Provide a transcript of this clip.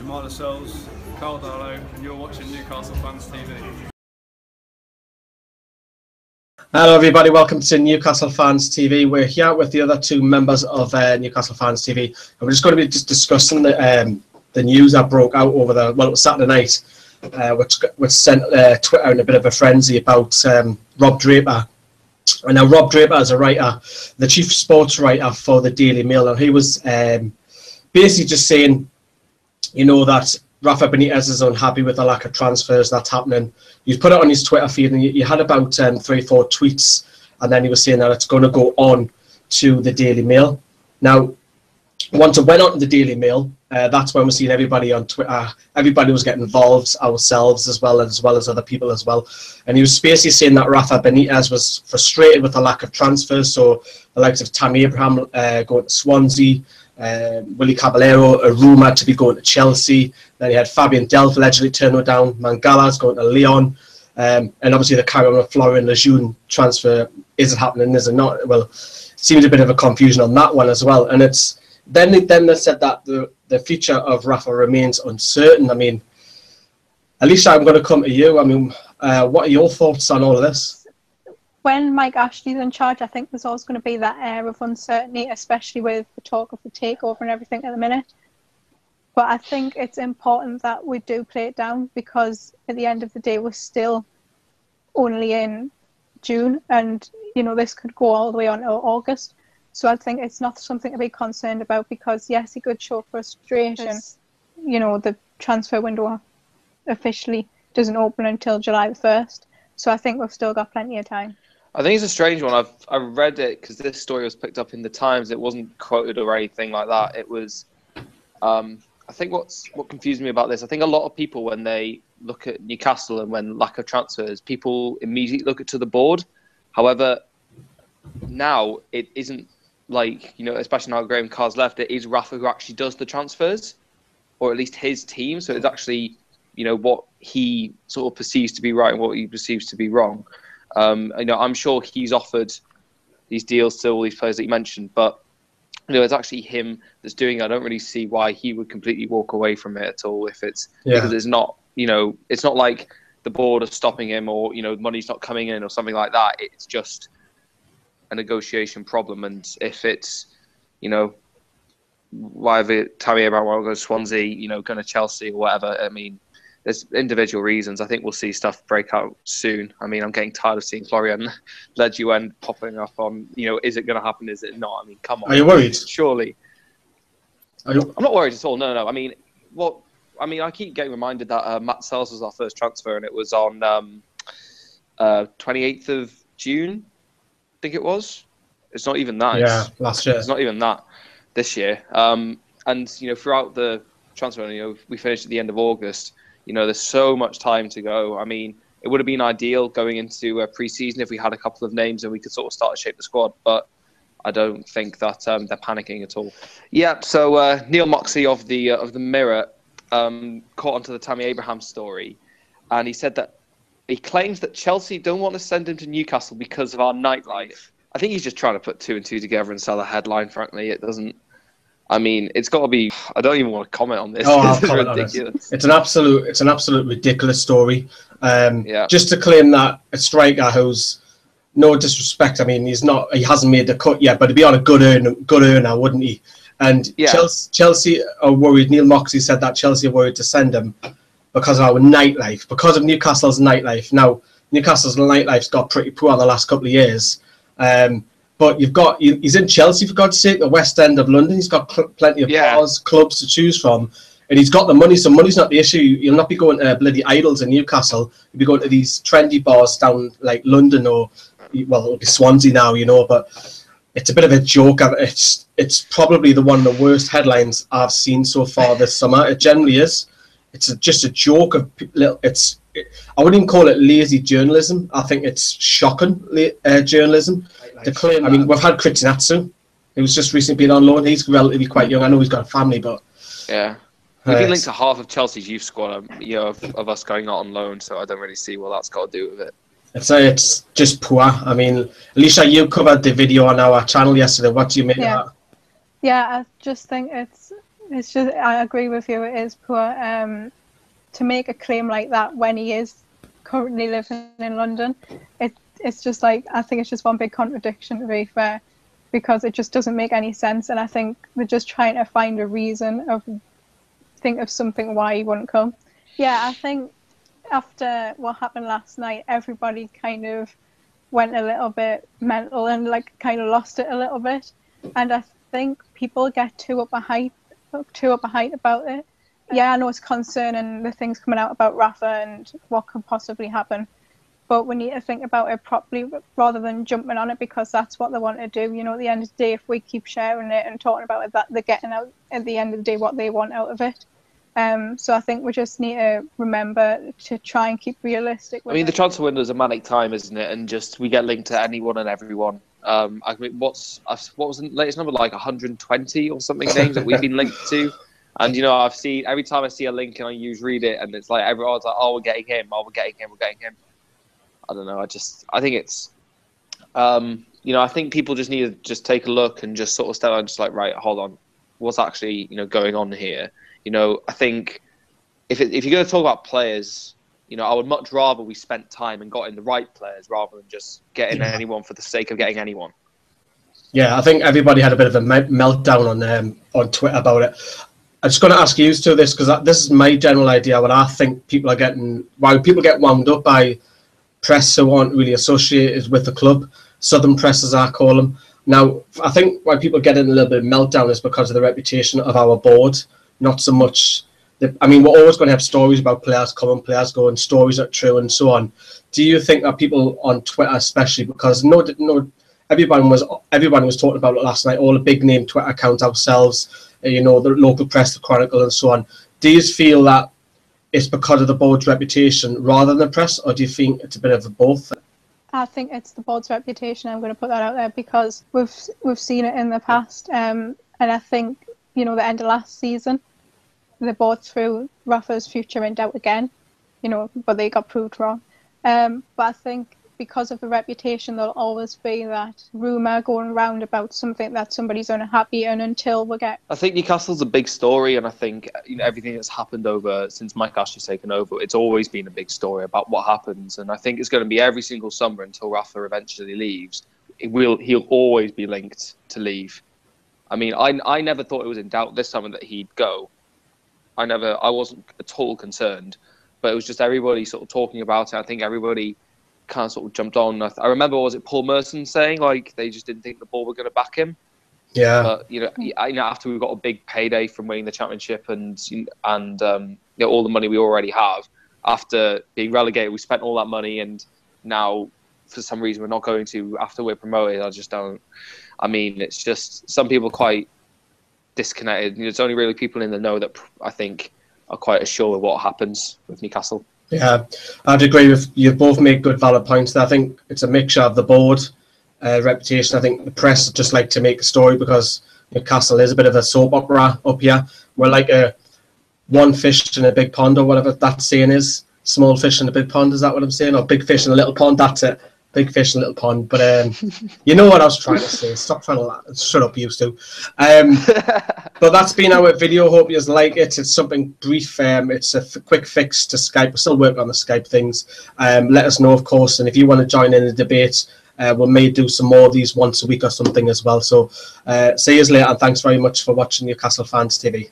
Jamal Lascelles, Carl Darlow, and you're watching Newcastle Fans TV. Hello everybody, welcome to Newcastle Fans TV. We're here with the other two members of Newcastle Fans TV, and we're just going to be discussing the news that broke out over it was Saturday night, which sent Twitter in a bit of a frenzy about Rob Draper. And now Rob Draper is a writer, the chief sports writer for the Daily Mail, and he was basically just saying, you know, that Rafa Benitez is unhappy with the lack of transfers that's happening. He's put it on his Twitter feed, and you had about 3 or 4 tweets, and then he was saying that it's going to go on to the Daily Mail. Now, once it went on to the Daily Mail, that's when we're seeing everybody on Twitter. Everybody was getting involved, ourselves as well as other people as well. And he was basically saying that Rafa Benitez was frustrated with the lack of transfers. So the likes of Tammy Abraham going to Swansea, Willie Caballero, a rumour to be going to Chelsea. Then he had Fabian Delph allegedly turning it down. Mangala's going to Lyon. And obviously the Cameron Florian Lejeune transfer, is it happening, is it not? Well, seems a bit of a confusion on that one as well. And it's then they said that the future of Rafa remains uncertain. I mean, Elisha, I'm going to come to you. I mean, what are your thoughts on all of this? When Mike Ashley's in charge, I think there's always going to be that air of uncertainty, especially with the talk of the takeover and everything at the minute. But I think it's important that we do play it down, because at the end of the day, we're still only in June, and you know, this could go all the way on to August. So I think it's not something to be concerned about, because yes, he could show frustration. You know, the transfer window officially doesn't open until July the 1st. So I think we've still got plenty of time. I think it's a strange one. I read it because this story was picked up in the Times. It wasn't quoted or anything like that. It was, I think what confused me about this, I think a lot of people, when they look at Newcastle and when lack of transfers, people immediately look to the board. However, now it isn't like, you know, especially now Graham Carr's left, it is Rafa who actually does the transfers, or at least his team. So it's actually, you know, what he sort of perceives to be right and what he perceives to be wrong. You know, I'm sure he's offered these deals to all these players that you mentioned, but you know, it's actually him that's doing it. I don't really see why he would completely walk away from it at all if it's because it's not, you know, it's not like the board are stopping him, or, you know, money's not coming in or something like that. It's just a negotiation problem. And if it's, you know, whatever, Tammy Abraham will go to Swansea, you know, going to Chelsea or whatever, I mean, there's individual reasons. I think we'll see stuff break out soon. I mean, I'm getting tired of seeing Florian Lejeune popping up on, you know, is it going to happen? Is it not? I mean, come on. Are you worried? Surely. I'm not worried at all. No. I mean, I keep getting reminded that Matt Sells was our first transfer, and it was on 28th of June, I think it was. It's not even that. Yeah, last year. It's not even that this year. And, you know, throughout the transfer, you know, we finished at the end of August. You know, there's so much time to go. I mean, it would have been ideal going into pre-season if we had a couple of names and we could sort of start to shape the squad, but I don't think that they're panicking at all. Yeah, so Neil Moxley of the Mirror caught onto the Tammy Abraham story, and he said that he claims that Chelsea don't want to send him to Newcastle because of our nightlife. I think he's just trying to put 2 and 2 together and sell a headline, frankly. It doesn't... I mean, it's got to be... I don't even want to comment on this. Oh, it's ridiculous. It's an absolute ridiculous story. Just to claim that a striker who's, no disrespect, I mean, he hasn't made the cut yet, but he'd be on a good earner, wouldn't he? And Chelsea are worried. Neil Moxley said that Chelsea are worried to send him because of our nightlife, because of Newcastle's nightlife. Now, Newcastle's nightlife's got pretty poor in the last couple of years. But he's in Chelsea, for God's sake, the West End of London. He's got plenty of bars, clubs to choose from. And he's got the money, so money's not the issue. You'll not be going to bloody Idols in Newcastle. You'll be going to these trendy bars down like London or, well, it'll be Swansea now, you know. But it's a bit of a joke. It's probably one of the worst headlines I've seen so far this summer. It generally is. It's just a joke of I wouldn't even call it lazy journalism. I think it's shocking journalism. To claim, I mean, we've had Kritinatsu, who's just recently been on loan. He's relatively quite young. I know he's got a family, but yeah, we've been linked to half of Chelsea's youth squad, you know, of us going out on loan. So I don't really see what that's got to do with it. It's just poor. I mean, Elisha, you covered the video on our channel yesterday. What do you make of that? Yeah, I just think it's It's just, I agree with you, it is poor to make a claim like that when he is currently living in London. It's just like, I think it's just one big contradiction, to be fair, because it just doesn't make any sense. And I think they're just trying to find a reason think of something why he wouldn't come. Yeah, I think after what happened last night, everybody kind of went a little bit mental and like kind of lost it a little bit. And I think people get too up a height about it. Yeah, I know it's concerning, the things coming out about Rafa and what could possibly happen, but we need to think about it properly rather than jumping on it because that's what they want to do. You know, at the end of the day, if we keep sharing it and talking about it, that they're getting out at the end of the day what they want out of it. So I think we just need to remember to try and keep realistic. I mean, the transfer window is a manic time, isn't it? And just we get linked to anyone and everyone. I mean, what was the latest number? Like 120 or something names that we've been linked to. And you know, I've seen every time I see a link and I read it, and it's like everyone's like, "Oh, we're getting him. Oh, we're getting him. We're getting him." I don't know. I think it's, you know, I think people just need to just take a look and just sort of step out and just like, right, hold on, what's actually going on here? You know, I think if you're going to talk about players, you know, I would much rather we spent time and got in the right players rather than just getting anyone for the sake of getting anyone. Yeah, I think everybody had a bit of a meltdown on Twitter about it. I'm just going to ask you to this because this is my general idea. What I think people are getting, why people get wound up by press who aren't really associated with the club, southern press as I call them. Now, I think why people get in a little bit of meltdown is because of the reputation of our board, not so much. I mean, we're always going to have stories about players coming, players going, stories that are true, and so on. Do you think that people on Twitter, especially because everyone was talking about it last night, all the big name Twitter accounts ourselves, you know, the local press, the Chronicle, and so on. Do you feel that it's because of the board's reputation rather than the press, or do you think it's a bit of both? I think it's the board's reputation. I'm going to put that out there because we've seen it in the past, and I think, you know, the end of last season, the board threw Rafa's future in doubt again, you know, but they got proved wrong. But I think because of the reputation, there'll always be that rumour going around about something that somebody's unhappy, and until we get... I think Newcastle's a big story, and I think, you know, everything that's happened since Mike Ashley's taken over, it's always been a big story about what happens, and I think it's going to be every single summer until Rafa eventually leaves. He'll always be linked to leave. I mean, I never thought it was in doubt this summer that he'd go. I wasn't at all concerned, but it was just everybody sort of talking about it. I think everybody kind of sort of jumped on. I remember, was it Paul Merson saying like they just didn't think the board were going to back him? Yeah. But you know, after we got a big payday from winning the championship and you know, all the money we already have, after being relegated, we spent all that money, and now for some reason we're not going to after we're promoted. I just don't. I mean, it's just some people are quite disconnected. It's only really people in the know that I think are quite assured of what happens with Newcastle. Yeah, I'd agree with you. Both make good, valid points there. I think it's a mixture of the board reputation. I think the press just like to make a story because Newcastle is a bit of a soap opera up here. We're like one fish in a big pond, or whatever that saying is. Small fish in a big pond, is that what I'm saying? Or big fish in a little pond, that's it. Big fish in a little pond. But you know what I was trying to say. Stop trying to shut up, you two. But that's been our video. Hope you like it. It's something brief. It's a quick fix to Skype. We're still working on the Skype things. Let us know, of course. And if you want to join in the debate, we may do some more of these once a week or something as well. So see you later, and thanks very much for watching Newcastle Fans TV.